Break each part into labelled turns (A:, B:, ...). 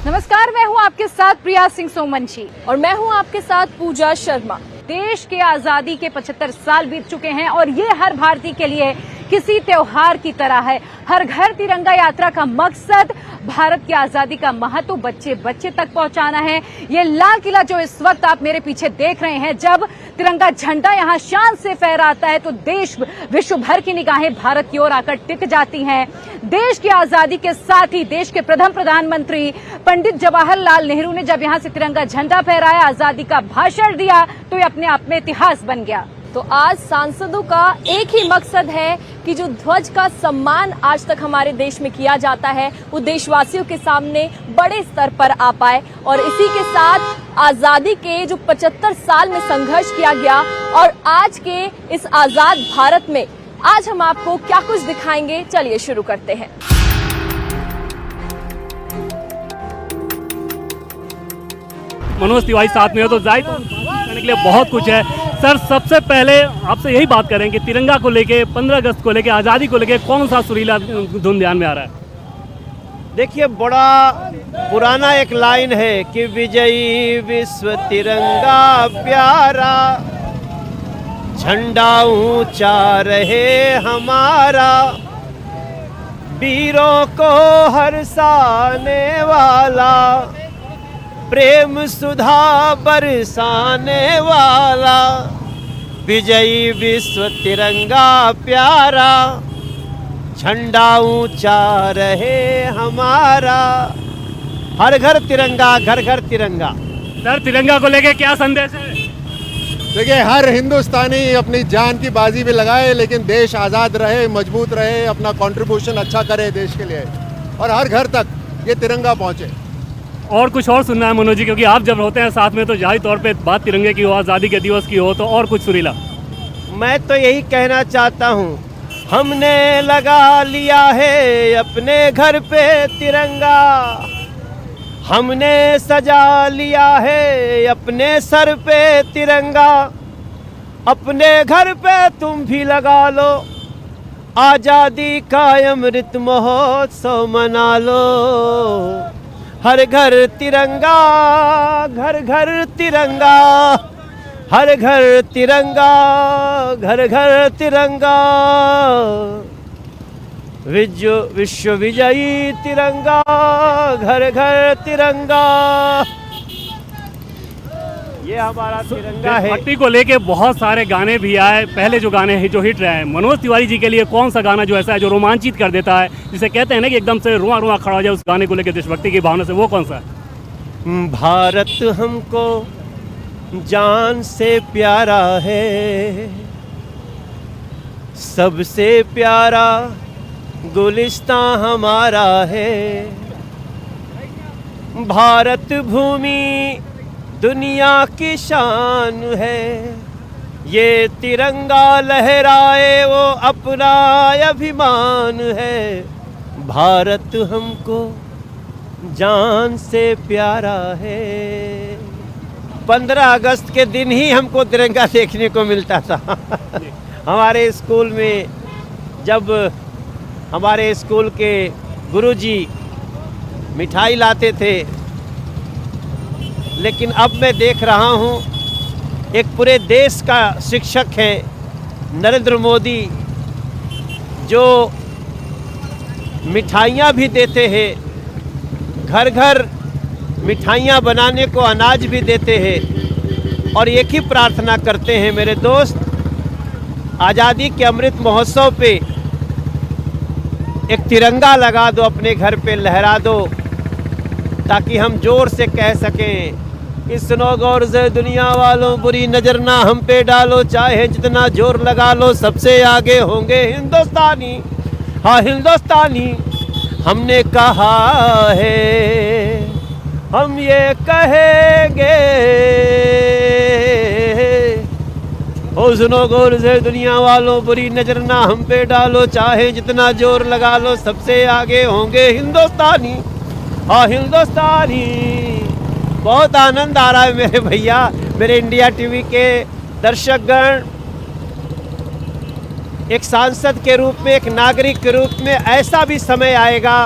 A: नमस्कार, मैं हूं आपके साथ प्रिया सिंह सोमवंशी
B: और मैं हूं आपके साथ पूजा शर्मा।
A: देश के आजादी के 75 साल बीत चुके हैं और ये हर भारतीय के लिए किसी त्योहार की तरह है। हर घर तिरंगा यात्रा का मकसद भारत की आजादी का महत्व बच्चे बच्चे तक पहुंचाना है। ये लाल किला जो इस वक्त आप मेरे पीछे देख रहे हैं, जब तिरंगा झंडा यहाँ शान से फहराता है तो देश विश्व भर की निगाहें भारत की ओर आकर टिक जाती हैं। देश की आजादी के साथ ही देश के प्रथम प्रधानमंत्री पंडित जवाहरलाल नेहरू ने जब यहाँ से तिरंगा झंडा फहराया, आजादी का भाषण दिया, तो ये अपने आप में इतिहास बन गया।
B: तो आज सांसदों का एक ही मकसद है कि जो ध्वज का सम्मान आज तक हमारे देश में किया जाता है वो देशवासियों के सामने बड़े स्तर पर आ पाए। और इसी के साथ आजादी के जो 75 साल में संघर्ष किया गया और आज के इस आजाद भारत में आज हम आपको क्या कुछ दिखाएंगे, चलिए शुरू करते हैं।
C: मनोज तिवारी साथ में हो तो जाहिर करने के लिए बहुत कुछ है। सर, सबसे पहले आपसे यही बात करें कि तिरंगा को लेके, 15 अगस्त को लेके, आज़ादी को लेके कौन सा सुरीला धुन ध्यान में आ रहा है?
D: देखिए, बड़ा पुराना एक लाइन है कि विजयी विश्व तिरंगा प्यारा, झंडा ऊंचा रहे हमारा, वीरों को हर्षाने वाला, प्रेम सुधा बरसाने वाला, विजयी विश्व तिरंगा प्यारा, झंडा ऊंचा रहे हमारा। हर घर तिरंगा, घर घर तिरंगा।
C: सर, तिरंगा को लेके क्या संदेश है?
E: देखिए, हर हिंदुस्तानी अपनी जान की बाजी भी लगाए, लेकिन देश आज़ाद रहे, मजबूत रहे, अपना कंट्रीब्यूशन अच्छा करे देश के लिए, और हर घर तक ये तिरंगा पहुंचे।
C: और कुछ और सुनना है मनोज जी, क्योंकि आप जब होते हैं साथ में तो जाहिर तौर पे बात तिरंगे की हो, आज़ादी के दिवस की हो, तो और कुछ सुरीला।
D: मैं तो यही कहना चाहता हूँ, हमने लगा लिया है अपने घर पे तिरंगा, हमने सजा लिया है अपने सर पे तिरंगा, अपने घर पे तुम भी लगा लो, आज़ादी का अमृत महोत्सव मना लो। हर घर तिरंगा, घर घर तिरंगा, हर घर तिरंगा, घर घर तिरंगा, विश्व विजयी तिरंगा, घर घर तिरंगा। ये हमारा तिरंगा है।
C: भक्ति को लेके बहुत सारे गाने भी आए, पहले जो गाने हैं जो हिट रहे हैं, मनोज तिवारी जी के लिए कौन सा गाना जो ऐसा है जो रोमांचित कर देता है, जिसे कहते हैं ना कि एकदम से रुआ रुआ खड़ा हो जाए उस गाने को लेके देशभक्ति की भावना से, वो कौन सा है?
D: भारत हमको जान से प्यारा है, सबसे प्यारा गुलिस्तां हमारा है, भारत भूमि दुनिया की शान है, ये तिरंगा लहराए वो अपना अभिमान है, भारत हमको जान से प्यारा है। 15 अगस्त के दिन ही हमको तिरंगा देखने को मिलता था। हमारे स्कूल में जब हमारे स्कूल के गुरुजी मिठाई लाते थे, लेकिन अब मैं देख रहा हूँ एक पूरे देश का शिक्षक है नरेंद्र मोदी, जो मिठाइयाँ भी देते हैं, घर घर मिठाइयाँ बनाने को अनाज भी देते हैं, और एक ही प्रार्थना करते हैं मेरे दोस्त, आज़ादी के अमृत महोत्सव पे एक तिरंगा लगा दो, अपने घर पे लहरा दो, ताकि हम जोर से कह सकें कि सुनो गौर से दुनिया वालों, बुरी नज़र ना हम पे डालो, चाहे जितना जोर लगा लो, सबसे आगे होंगे हिंदुस्तानी। हाँ हिंदुस्तानी, हमने कहा है, हम ये कहेंगे, ओ सुनो गौर से दुनिया वालों, बुरी नज़र ना हम पे डालो, चाहे जितना जोर लगा लो, सबसे आगे होंगे हिंदुस्तानी। हाँ हिंदुस्तानी। बहुत आनंद आ रहा है मेरे भैया, मेरे इंडिया टीवी के दर्शकगण। एक सांसद के रूप में, एक नागरिक के रूप में ऐसा भी समय आएगा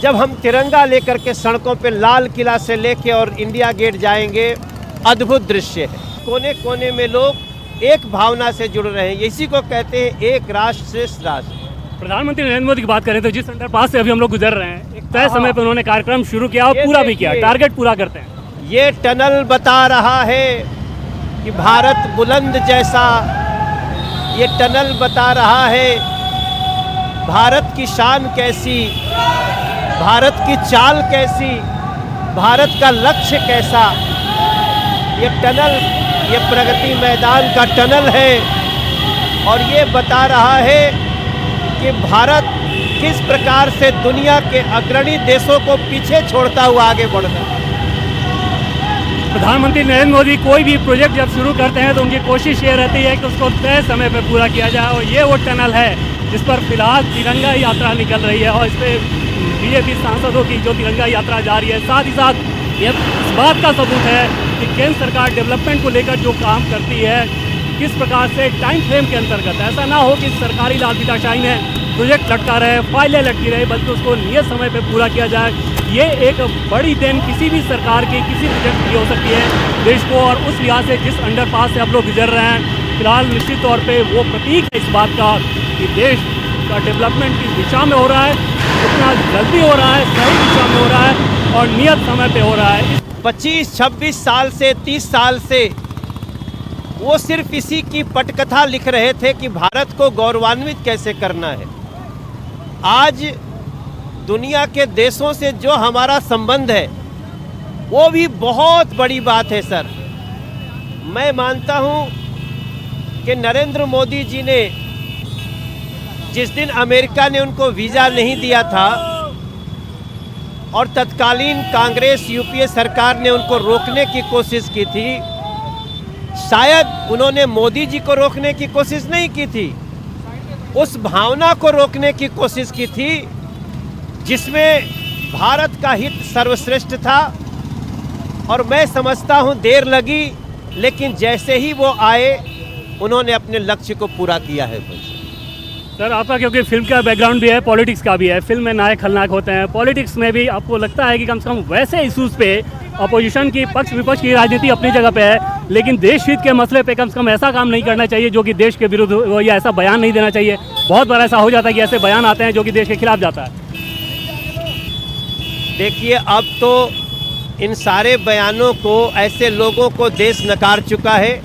D: जब हम तिरंगा लेकर के सड़कों पे लाल किला से लेके और इंडिया गेट जाएंगे, अद्भुत दृश्य है। कोने कोने में लोग एक भावना से जुड़ रहे हैं। इसी को कहते हैं एक राष्ट्र श्रेष्ठ राष्ट्र।
C: प्रधानमंत्री नरेंद्र मोदी की बात करें तो जिस अंडरपास से अभी हम लोग गुजर रहे हैं, एक तय समय पर उन्होंने कार्यक्रम शुरू किया और
D: ये
C: पूरा भी किया,
D: देखिए।
C: टारगेट पूरा करते हैं।
D: ये टनल बता रहा है कि भारत बुलंद जैसा, ये टनल बता रहा है भारत की शान कैसी, भारत की चाल कैसी, भारत का लक्ष्य कैसा। ये टनल, ये प्रगति मैदान का टनल है और ये बता रहा है कि भारत किस प्रकार से दुनिया के अग्रणी देशों को पीछे छोड़ता हुआ आगे बढ़ रहा है।
C: प्रधानमंत्री नरेंद्र मोदी कोई भी प्रोजेक्ट जब शुरू करते हैं तो उनकी कोशिश ये रहती है कि उसको तय समय पर पूरा किया जाए, और ये वो टनल है जिस पर फिलहाल तिरंगा यात्रा निकल रही है और इस पर बीजेपी सांसदों की जो तिरंगा यात्रा जा रही है। साथ ही साथ ये इस बात का सबूत है कि केंद्र सरकार डेवलपमेंट को लेकर जो काम करती है, किस प्रकार से टाइम फ्रेम के अंतर्गत, ऐसा ना हो कि सरकारी लालफिताशाही में प्रोजेक्ट लटका रहे, फाइलें लटकी रहे, बल्कि उसको नियत समय पर पूरा किया जाए। ये एक बड़ी देन किसी भी सरकार की किसी प्रोजेक्ट की हो सकती है देश को, और उस लिहाज से जिस अंडरपास से आप लोग गुजर रहे हैं, फिलहाल निश्चित तौर पे वो प्रतीक है इस बात का कि देश का डेवलपमेंट किस दिशा में हो रहा है, कितना जल्दी हो रहा है, सही दिशा में हो रहा है और नियत समय पे हो रहा है।
D: 25-26 साल से 30 साल से वो सिर्फ इसी की पटकथा लिख रहे थे कि भारत को गौरवान्वित कैसे करना है। आज दुनिया के देशों से जो हमारा संबंध है वो भी बहुत बड़ी बात है सर। मैं मानता हूं कि नरेंद्र मोदी जी ने जिस दिन अमेरिका ने उनको वीज़ा नहीं दिया था और तत्कालीन कांग्रेस यूपीए सरकार ने उनको रोकने की कोशिश की थी, शायद उन्होंने मोदी जी को रोकने की कोशिश नहीं की थी, उस भावना को रोकने की कोशिश की थी जिसमें भारत का हित सर्वश्रेष्ठ था। और मैं समझता हूं देर लगी, लेकिन जैसे ही वो आए उन्होंने अपने लक्ष्य को पूरा किया है।
C: सर आपका क्योंकि फिल्म का बैकग्राउंड भी है, पॉलिटिक्स का भी है, फिल्म में नायक खलनायक होते हैं, पॉलिटिक्स में भी आपको लगता है कि कम से कम वैसे इशूज़ पे अपोजिशन की पक्ष विपक्ष की राजनीति अपनी जगह पे है, लेकिन देश हित के मसले पे कम से कम ऐसा काम नहीं करना चाहिए जो कि देश के विरुद्ध हो, या ऐसा बयान नहीं देना चाहिए? बहुत बार ऐसा हो जाता है कि ऐसे बयान आते हैं जो कि देश के खिलाफ जाता है।
D: देखिए, अब तो इन सारे बयानों को, ऐसे लोगों को देश नकार चुका है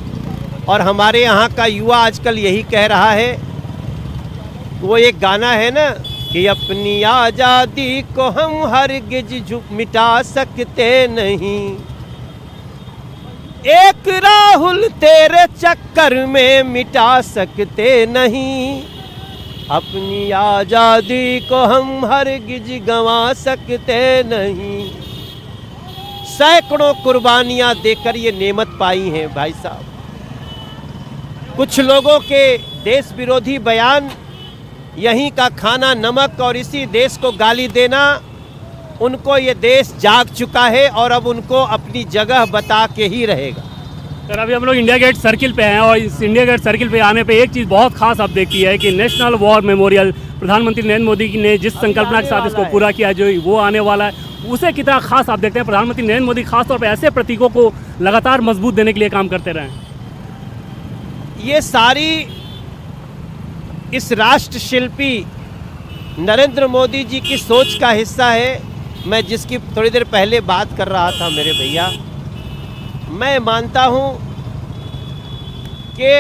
D: और हमारे यहाँ का युवा आजकल यही कह रहा है। वो एक गाना है ना कि अपनी आज़ादी को हम हरगिज़ मिटा सकते नहीं, एक राहुल तेरे चक्कर में मिटा सकते नहीं, अपनी आज़ादी को हम हरगिज़ गंवा सकते नहीं। सैकड़ों कुर्बानियां देकर ये नेमत पाई हैं भाई साहब। कुछ लोगों के देश विरोधी बयान, यहीं का खाना नमक और इसी देश को गाली देना, उनको ये देश जाग चुका है और अब उनको अपनी जगह बता के ही रहेगा।
C: सर अभी हम लोग इंडिया गेट सर्किल पे हैं और इस इंडिया गेट सर्किल पे आने पे एक चीज़ बहुत खास आप देखती है कि नेशनल वॉर मेमोरियल प्रधानमंत्री नरेंद्र मोदी ने जिस संकल्पना के साथ इसको पूरा किया, जो वो आने वाला है, उसे कितना खास आप देखते हैं? प्रधानमंत्री नरेंद्र मोदी खासतौर पर ऐसे प्रतीकों को लगातार मजबूत देने के लिए काम करते रहे।
D: ये सारी इस राष्ट्र शिल्पी नरेंद्र मोदी जी की सोच का हिस्सा है। मैं जिसकी थोड़ी देर पहले बात कर रहा था मेरे भैया, मैं मानता हूं कि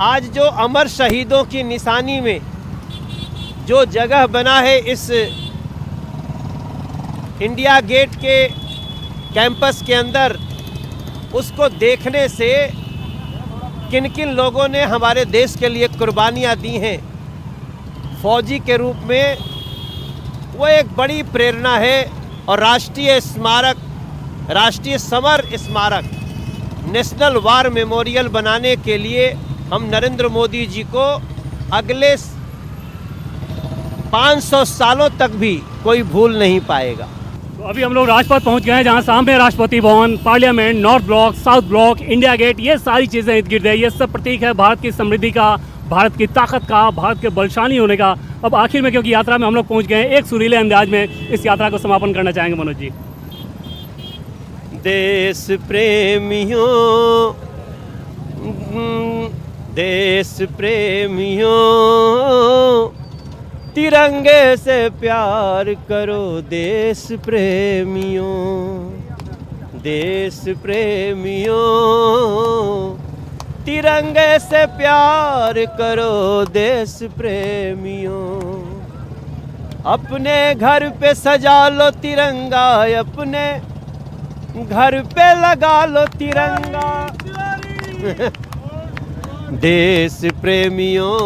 D: आज जो अमर शहीदों की निशानी में जो जगह बना है इस इंडिया गेट के कैंपस के अंदर, उसको देखने से किन किन लोगों ने हमारे देश के लिए कुर्बानियाँ दी हैं फौजी के रूप में, वो एक बड़ी प्रेरणा है। और राष्ट्रीय स्मारक, राष्ट्रीय समर स्मारक, नेशनल वार मेमोरियल बनाने के लिए हम नरेंद्र मोदी जी को अगले 500 सालों तक भी कोई भूल नहीं पाएगा।
C: तो अभी हम लोग राजपथ पहुंच गए हैं, जहां सामने Rashtrapati Bhavan, parliament, north block, south block, India gate, ये सारी चीज़ें इर्द गिर्द है। ये सब प्रतीक है भारत की समृद्धि का, भारत की ताकत का, भारत के बलशाली होने का। अब आखिर में क्योंकि यात्रा में हम लोग पहुँच गए हैं, एक सुरीले अंदाज में इस यात्रा को समापन करना चाहेंगे मनोज जी।
D: देश प्रेमियों, देश प्रेमियों, तिरंगे से प्यार करो देश प्रेमियों, देश प्रेमियों, तिरंगे से प्यार करो देश प्रेमियों। अपने घर पे सजा लो तिरंगा, अपने घर पे लगा लो तिरंगा। देश प्रेमियों,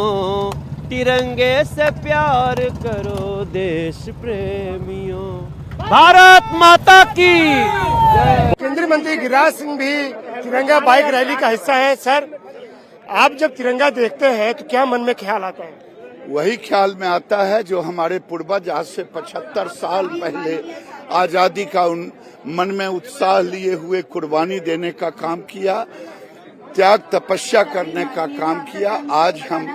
D: तिरंगे से प्यार करो देश प्रेमियों। भारत माता की जय।
F: केंद्रीय मंत्री गिरिराज सिंह भी तिरंगा बाइक रैली का हिस्सा है। सर, आप जब तिरंगा देखते हैं तो क्या मन में ख्याल आता है?
G: वही ख्याल में आता है जो हमारे पूर्वज आज से 75 साल पहले आजादी का उन मन में उत्साह लिए हुए कुर्बानी देने का काम किया, त्याग तपस्या करने का काम किया। आज हम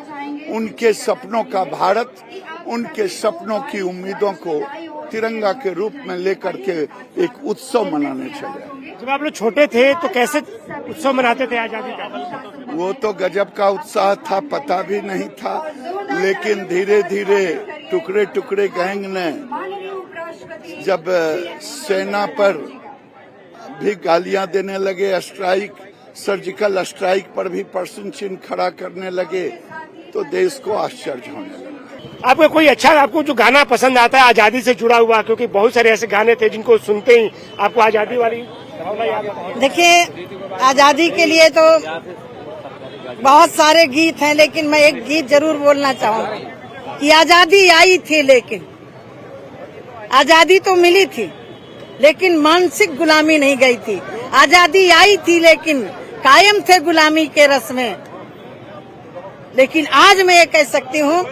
G: उनके सपनों का भारत, उनके सपनों की उम्मीदों को तिरंगा के रूप में लेकर के एक उत्सव मनाने चले।
F: जब आप लोग छोटे थे तो कैसे उत्सव मनाते थे आजादी का?
G: वो तो गजब का उत्साह था, पता भी नहीं था, लेकिन धीरे धीरे टुकड़े टुकड़े गैंग ने जब सेना पर भी गालियां देने लगे, स्ट्राइक, सर्जिकल स्ट्राइक पर भी पर्सन चिन्ह खड़ा करने लगे, तो देश को आश्चर्य होने लगा।
F: आपको कोई अच्छा, आपको जो गाना पसंद आता है आजादी से जुड़ा हुआ, क्योंकि बहुत सारे ऐसे गाने थे जिनको सुनते ही आपको आजादी वाली भावना याद आता है?
H: देखिए, आजादी के लिए तो बहुत सारे गीत हैं, लेकिन मैं एक गीत जरूर बोलना चाहूँगी कि आजादी आई थी, लेकिन आजादी तो मिली थी, लेकिन मानसिक गुलामी नहीं गई थी। आजादी आई थी, लेकिन कायम थे गुलामी के रस में। लेकिन आज मैं ये कह सकती हूँ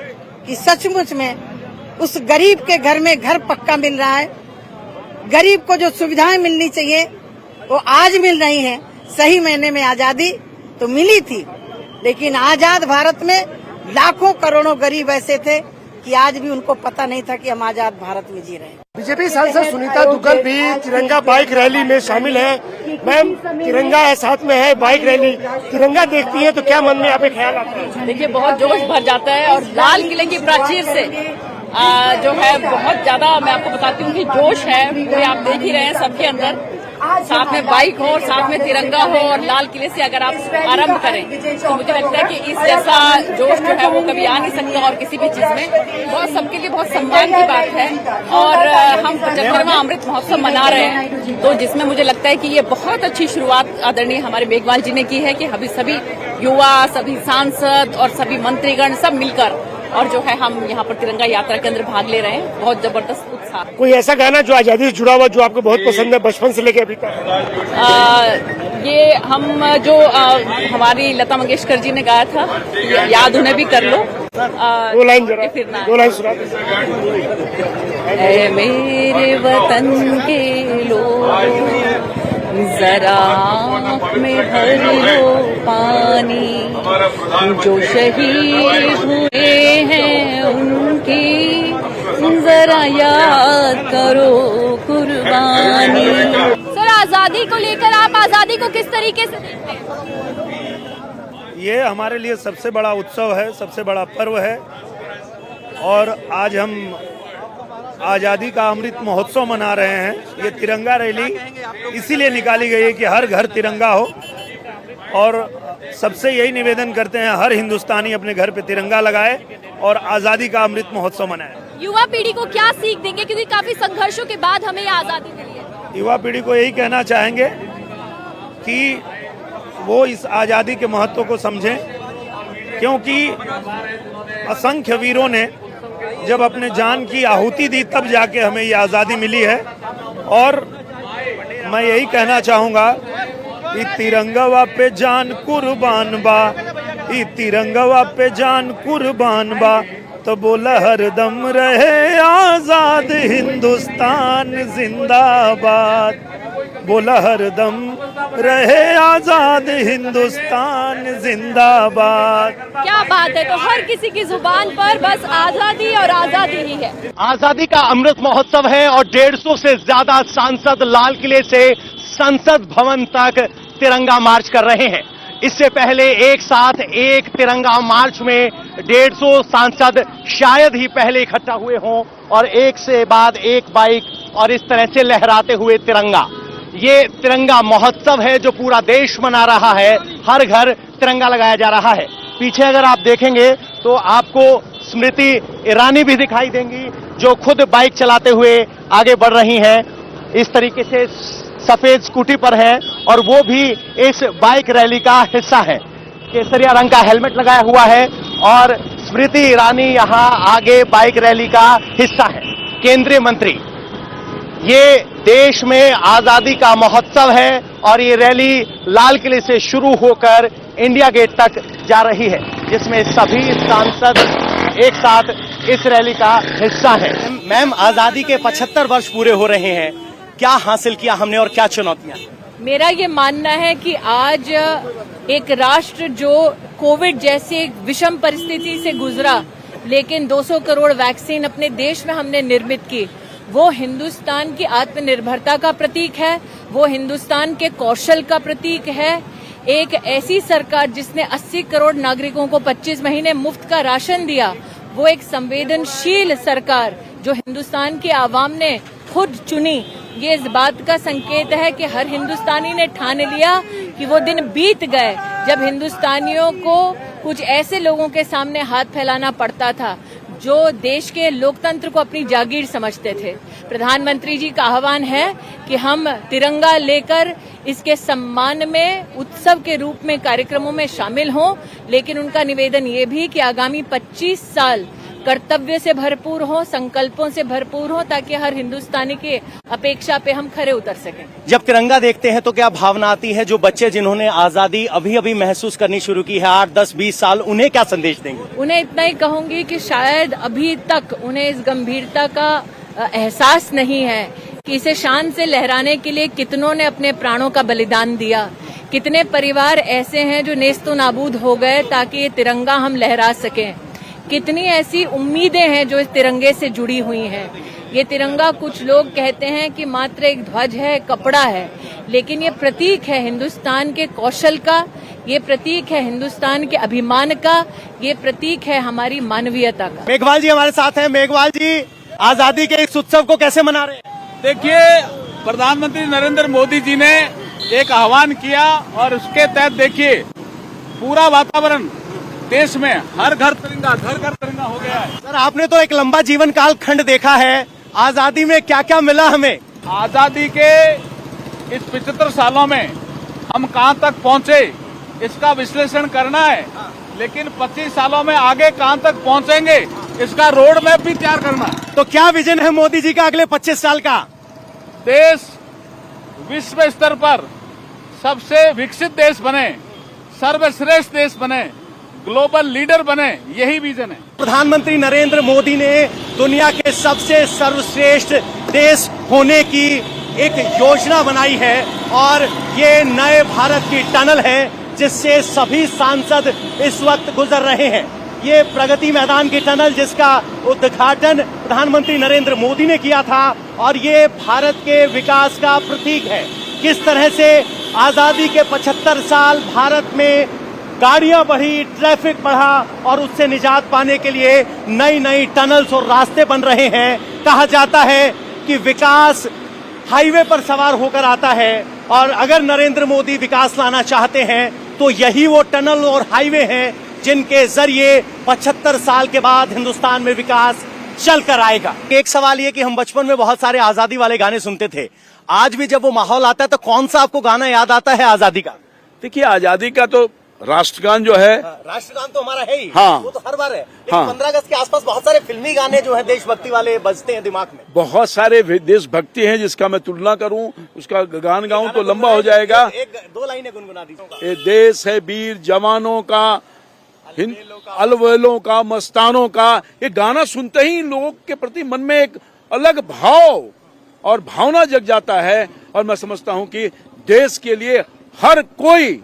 H: कि सचमुच में उस गरीब के घर में घर पक्का मिल रहा है। गरीब को जो सुविधाएं मिलनी चाहिए वो आज मिल रही हैं। सही मायने में आजादी तो मिली थी, लेकिन आजाद भारत में लाखों करोड़ों गरीब ऐसे थे कि आज भी उनको पता नहीं था कि हम आजाद भारत में जी रहे हैं।
F: बीजेपी सांसद सुनीता दुग्गल भी तिरंगा बाइक रैली में शामिल है। मैम, तिरंगा है, साथ में है बाइक रैली, तिरंगा देखती है तो क्या मन में आप ख्याल आता है?
B: देखिए, बहुत जोश भर जाता है और लाल किले की प्राचीर से जो है बहुत ज्यादा, मैं आपको बताती हूँ कि जोश है, वो आप देख ही रहे हैं सबके अंदर। साथ में बाइक हो, साथ में तिरंगा हो और लाल किले से अगर आप आरंभ करें तो मुझे लगता है कि इस जैसा जोश जो है वो कभी आ नहीं सकता और किसी भी चीज में। बहुत सबके लिए बहुत सम्मान की बात है और हम 75वां अमृत महोत्सव मना रहे हैं, तो जिसमें मुझे लगता है कि ये बहुत अच्छी शुरुआत आदरणीय हमारे मेघवाल जी ने की है कि अभी सभी युवा, सभी सांसद और सभी मंत्रीगण सब मिलकर और जो है हम यहाँ पर तिरंगा यात्रा के अंदर भाग ले रहे हैं। बहुत जबरदस्त उत्साह।
F: कोई ऐसा गाना जो आजादी से जुड़ा हुआ जो आपको बहुत पसंद है बचपन से लेके अभी तक?
B: ये हम जो हमारी लता मंगेशकर जी ने गाया था, याद उन्हें भी कर लो।
F: दो लाइन जरा, दो लाइन सुना दीजिए।
B: ऐ मेरे वतन के लोग जरा आँख में भर लो पानी, जो शहीद हुए हैं उनकी जरा याद करो कुर्बानी।
I: सर, आजादी को लेकर आप आजादी को किस तरीके से देखते हैं?
J: ये हमारे लिए सबसे बड़ा उत्सव है, सबसे बड़ा पर्व है और आज हम आज़ादी का अमृत महोत्सव मना रहे हैं। ये तिरंगा रैली इसीलिए निकाली गई है कि हर घर तिरंगा हो और सबसे यही निवेदन करते हैं हर हिंदुस्तानी अपने घर पे तिरंगा लगाए और आज़ादी का अमृत महोत्सव मनाए।
I: युवा पीढ़ी को क्या सीख देंगे, क्योंकि काफी संघर्षों के बाद हमें ये आजादी मिली है?
J: युवा पीढ़ी को यही कहना चाहेंगे कि वो इस आज़ादी के महत्व को समझें, क्योंकि असंख्य वीरों ने जब अपने जान की आहुति दी तब जाके हमें ये आज़ादी मिली है। और मैं यही कहना चाहूँगा कि तिरंगवा पे जान कुर्बान बा, ई तिरंगवा पे जान कुर्बान बा, तो बोला हरदम रहे आज़ाद हिंदुस्तान जिंदाबाद, बोला हरदम रहे आजाद हिंदुस्तान जिंदाबाद।
B: क्या बात है, तो हर किसी की जुबान पर बस आजादी और आजादी ही है।
K: आजादी का अमृत महोत्सव है और 150 से ज्यादा सांसद लाल किले से संसद भवन तक तिरंगा मार्च कर रहे हैं। इससे पहले एक साथ एक तिरंगा मार्च में 150 सांसद शायद ही पहले इकट्ठा हुए हों और एक से बाद एक बाइक और इस तरह से लहराते हुए तिरंगा। ये तिरंगा महोत्सव है जो पूरा देश मना रहा है, हर घर तिरंगा लगाया जा रहा है। पीछे अगर आप देखेंगे तो आपको स्मृति ईरानी भी दिखाई देंगी जो खुद बाइक चलाते हुए आगे बढ़ रही हैं। इस तरीके से सफेद स्कूटी पर है और वो भी इस बाइक रैली का हिस्सा है। केसरिया रंग का हेलमेट लगाया हुआ है और स्मृति ईरानी यहां आगे बाइक रैली का हिस्सा है। केंद्रीय मंत्री, ये देश में आजादी का महोत्सव है और ये रैली लाल किले से शुरू होकर इंडिया गेट तक जा रही है, जिसमें सभी सांसद एक साथ इस रैली का हिस्सा है। मैम, आजादी के 75 वर्ष पूरे हो रहे हैं, क्या हासिल किया हमने और क्या चुनौतियां?
B: मेरा ये मानना है कि आज एक राष्ट्र जो कोविड जैसी एक विषम परिस्थिति से गुजरा, लेकिन 200 करोड़ वैक्सीन अपने देश में हमने निर्मित की, वो हिंदुस्तान की आत्मनिर्भरता का प्रतीक है, वो हिंदुस्तान के कौशल का प्रतीक है। एक ऐसी सरकार जिसने 80 करोड़ नागरिकों को 25 महीने मुफ्त का राशन दिया, वो एक संवेदनशील सरकार जो हिंदुस्तान की आवाम ने खुद चुनी, ये इस बात का संकेत है कि हर हिंदुस्तानी ने ठान लिया कि वो दिन बीत गए जब हिंदुस्तानियों को कुछ ऐसे लोगों के सामने हाथ फैलाना पड़ता था जो देश के लोकतंत्र को अपनी जागीर समझते थे। प्रधानमंत्री जी का आह्वान है कि हम तिरंगा लेकर इसके सम्मान में उत्सव के रूप में कार्यक्रमों में शामिल हों, लेकिन उनका निवेदन ये भी कि आगामी 25 साल कर्तव्य से भरपूर हो, संकल्पों से भरपूर हो, ताकि हर हिंदुस्तानी की अपेक्षा पे हम खरे उतर सकें।
K: जब तिरंगा देखते हैं तो क्या भावना आती है? जो बच्चे जिन्होंने आजादी अभी अभी महसूस करनी शुरू की है, 8, 10, 20 साल, उन्हें क्या संदेश देंगे?
B: उन्हें इतना ही कहूंगी कि शायद अभी तक उन्हें इस गंभीरता का एहसास नहीं है कि इसे शान से लहराने के लिए कितनों ने अपने प्राणों का बलिदान दिया, कितने परिवार ऐसे हैं जो नेस्तो नाबूद हो गए ताकि ये तिरंगा हम लहरा सकें, कितनी ऐसी उम्मीदें हैं जो इस तिरंगे से जुड़ी हुई हैं। ये तिरंगा, कुछ लोग कहते हैं कि मात्र एक ध्वज है, कपड़ा है, लेकिन ये प्रतीक है हिंदुस्तान के कौशल का, ये प्रतीक है हिंदुस्तान के अभिमान का, ये प्रतीक है हमारी मानवीयता का।
K: मेघवाल जी हमारे साथ हैं। मेघवाल जी, आजादी के इस उत्सव को कैसे मना रहे हैं?
L: देखिए, प्रधानमंत्री नरेंद्र मोदी जी ने एक आह्वान किया और उसके तहत देखिए पूरा वातावरण देश में हर घर तिरंगा, घर घर तिरंगा हो गया है।
K: सर, आपने तो एक लंबा जीवन काल खंड देखा है, आजादी में क्या क्या मिला हमें?
L: आजादी के इस 75 सालों में हम कहां तक पहुंचे, इसका विश्लेषण करना है, लेकिन 25 सालों में आगे कहां तक पहुंचेंगे, इसका रोड मैप भी तैयार करना है।
K: तो क्या विजन है मोदी जी का अगले 25 साल का?
L: देश विश्व स्तर पर सबसे विकसित देश बने, सर्वश्रेष्ठ देश बने, ग्लोबल लीडर बने, यही विजन है।
K: प्रधानमंत्री नरेंद्र मोदी ने दुनिया के सबसे सर्वश्रेष्ठ देश होने की एक योजना बनाई है और ये नए भारत की टनल है जिससे सभी सांसद इस वक्त गुजर रहे हैं। ये प्रगति मैदान की टनल जिसका उद्घाटन प्रधानमंत्री नरेंद्र मोदी ने किया था और ये भारत के विकास का प्रतीक है। किस तरह से आजादी के 75 साल भारत में गाड़ियां बढ़ी, ट्रैफिक बढ़ा और उससे निजात पाने के लिए नई नई टनल्स और रास्ते बन रहे हैं। कहा जाता है कि विकास हाईवे पर सवार होकर आता है और अगर नरेंद्र मोदी विकास लाना चाहते हैं तो यही वो टनल और हाईवे हैं जिनके जरिए 75 साल के बाद हिंदुस्तान में विकास चल कर आएगा। एक सवाल ये कि हम बचपन में बहुत सारे आजादी वाले गाने सुनते थे, आज भी जब वो माहौल आता है तो कौन सा आपको गाना याद आता है आजादी का?
L: देखिए, आजादी का तो राष्ट्रगान जो है,
K: राष्ट्रगान तो हमारा है ही,
L: हाँ,
K: वो तो हर बार है, लेकिन
L: हाँ,
K: 15 अगस्त के आसपास बहुत सारे फिल्मी गाने जो है देशभक्ति वाले बजते हैं दिमाग में।
L: बहुत सारे देशभक्ति हैं जिसका मैं तुलना करूं, उसका गान गाऊं तो लंबा हो जाएगा।
K: एक दो लाइनें गुनगुना दीजिए।
L: ये देश है वीर जवानों का, अलवेलों का, मस्तानों का। ये गाना सुनते ही लोगों के प्रति मन में एक अलग भाव और भावना जग जाता है और मैं समझता हूं कि देश के लिए हर कोई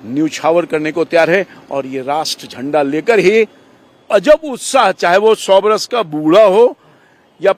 L: न्यूछावर करने को तैयार है और ये राष्ट्र झंडा लेकर ही अजब उत्साह, चाहे वो 100 वर्ष का बूढ़ा हो या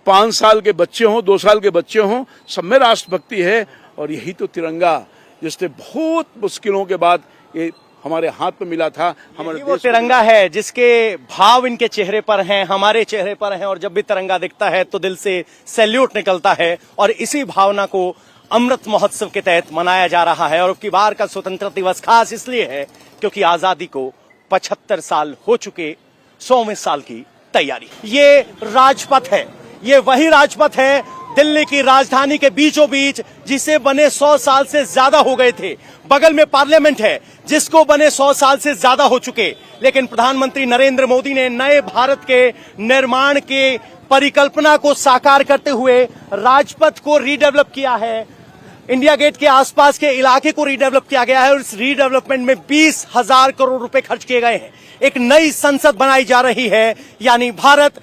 L: 5 साल के बच्चे हों, 2 साल के बच्चे हों, सब में राष्ट्रभक्ति है। और यही तो तिरंगा जिसने बहुत मुश्किलों के बाद ये हमारे हाथ में मिला था। हमारे
K: वो तिरंगा है जिसके भाव इनके चेहरे पर हैं, हमारे चेहरे पर हैं, और जब भी तिरंगा दिखता है तो दिल से सैल्यूट निकलता है। और इसी भावना को अमृत महोत्सव के तहत मनाया जा रहा है। और अब की बार का स्वतंत्रता दिवस खास इसलिए है क्योंकि आजादी को 75 साल हो चुके, 100वें साल की तैयारी। ये राजपथ है, ये वही राजपथ है दिल्ली की राजधानी के बीचों बीच जिसे बने 100 साल से ज्यादा हो गए थे। बगल में पार्लियामेंट है जिसको बने 100 साल से ज्यादा हो चुके, लेकिन प्रधानमंत्री नरेंद्र मोदी ने नए भारत के निर्माण के परिकल्पना को साकार करते हुए राजपथ को रीडेवलप किया है। इंडिया गेट के आसपास के इलाके को रीडेवलप किया गया है और इस रीडेवलपमेंट में 20,000 करोड़ रुपए खर्च किए गए हैं। एक नई संसद बनाई जा रही है, यानी भारत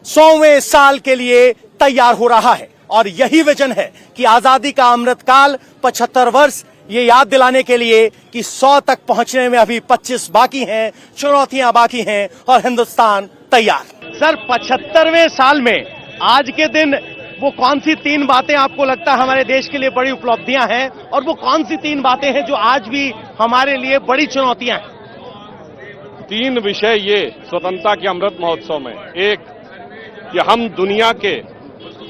K: 100वें साल के लिए तैयार हो रहा है। और यही विजन है कि आजादी का अमृतकाल 75 वर्ष, ये याद दिलाने के लिए कि 100 तक पहुंचने में अभी 25 बाकी हैं, चुनौतियां बाकी हैं और हिंदुस्तान तैयार। सर, 75वें साल में आज के दिन वो कौन सी 3 बातें आपको लगता है हमारे देश के लिए बड़ी उपलब्धियां हैं, और वो कौन सी 3 बातें हैं जो आज भी हमारे लिए बड़ी चुनौतियां हैं?
M: 3 विषय ये स्वतंत्रता के अमृत महोत्सव में। एक, कि हम दुनिया के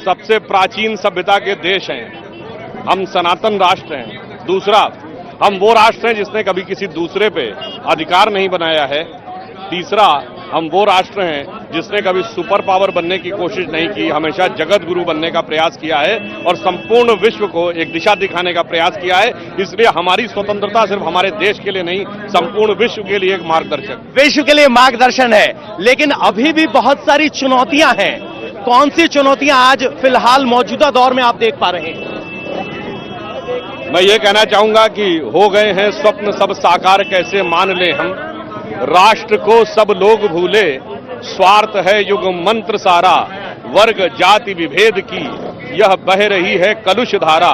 M: सबसे प्राचीन सभ्यता के देश हैं, हम सनातन राष्ट्र हैं। दूसरा, हम वो राष्ट्र हैं जिसने कभी किसी दूसरे पे अधिकार नहीं बनाया है। तीसरा, हम वो राष्ट्र हैं जिसने कभी सुपर पावर बनने की कोशिश नहीं की, हमेशा जगत गुरु बनने का प्रयास किया है और संपूर्ण विश्व को एक दिशा दिखाने का प्रयास किया है। इसलिए हमारी स्वतंत्रता सिर्फ हमारे देश के लिए नहीं, संपूर्ण विश्व के लिए एक मार्गदर्शक,
K: विश्व के लिए मार्गदर्शन है। लेकिन अभी भी बहुत सारी चुनौतियां हैं। कौन सी चुनौतियां आज फिलहाल मौजूदा दौर में आप देख पा रहे हैं?
M: मैं ये कहना चाहूंगा कि हो गए हैं स्वप्न सब साकार, कैसे मान ले हम, राष्ट्र को सब लोग भूले, स्वार्थ है युग मंत्र सारा, वर्ग जाति विभेद की यह बह रही है कलुष धारा,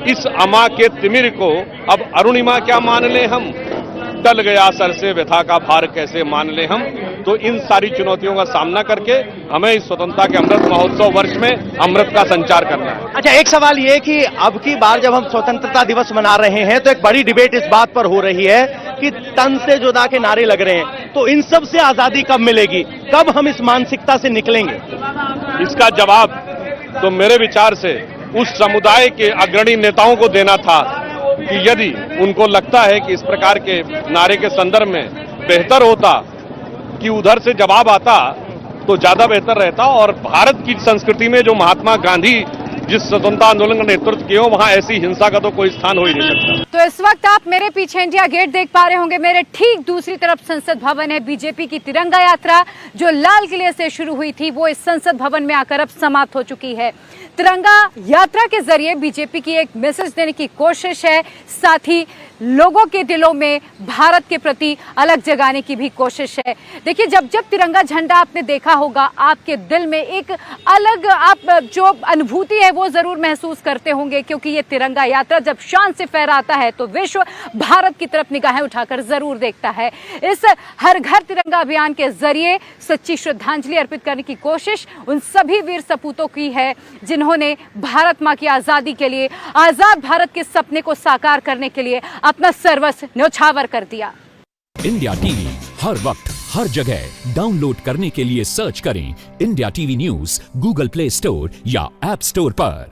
M: इस अमा के तिमिर को अब अरुणिमा क्या मान ले हम, टल गया सर से व्यथा का भार कैसे मान ले हम। तो इन सारी चुनौतियों का सामना करके हमें इस स्वतंत्रता के अमृत महोत्सव वर्ष में अमृत का संचार करना है।
K: अच्छा, एक सवाल ये कि अब की बार जब हम स्वतंत्रता दिवस मना रहे हैं तो एक बड़ी डिबेट इस बात पर हो रही है कि तन से जुदा के नारे लग रहे हैं, तो इन सब से आजादी कब मिलेगी, कब हम इस मानसिकता से निकलेंगे?
M: इसका जवाब तो मेरे विचार से उस समुदाय के अग्रणी नेताओं को देना था कि यदि उनको लगता है कि इस प्रकार के नारे के संदर्भ में बेहतर होता कि उधर से जवाब आता तो ज्यादा बेहतर रहता। और भारत की संस्कृति में जो महात्मा गांधी जिस स्वतंत्रता आंदोलन का नेतृत्व किया, वहां ऐसी हिंसा का तो कोई स्थान हो ही नहीं सकता।
A: तो इस वक्त आप मेरे पीछे इंडिया गेट देख पा रहे होंगे, मेरे ठीक दूसरी तरफ संसद भवन है। बीजेपी की तिरंगा यात्रा जो लाल किले से शुरू हुई थी वो इस संसद भवन में आकर अब समाप्त हो चुकी है। तिरंगा यात्रा के जरिए बीजेपी की एक मैसेज देने की कोशिश है, साथ ही लोगों के दिलों में भारत के प्रति अलग जगाने की भी कोशिश है। देखिए, जब जब तिरंगा झंडा आपने देखा होगा, आपके दिल में एक अलग आप जो अनुभूति है वो जरूर महसूस करते होंगे, क्योंकि ये तिरंगा यात्रा जब शान से फहराता है तो विश्व भारत की तरफ निगाहें उठाकर जरूर देखता है। इस हर घर तिरंगा अभियान के जरिए सच्ची श्रद्धांजलि अर्पित करने की कोशिश उन सभी वीर सपूतों की है जिन्होंने भारत मां की आजादी के लिए, आजाद भारत के सपने को साकार करने के लिए अपना सर्वस्व न्यौछावर कर दिया।
N: इंडिया टीवी हर वक्त हर जगह डाउनलोड करने के लिए सर्च करें India TV news Google play store या ऐप स्टोर पर।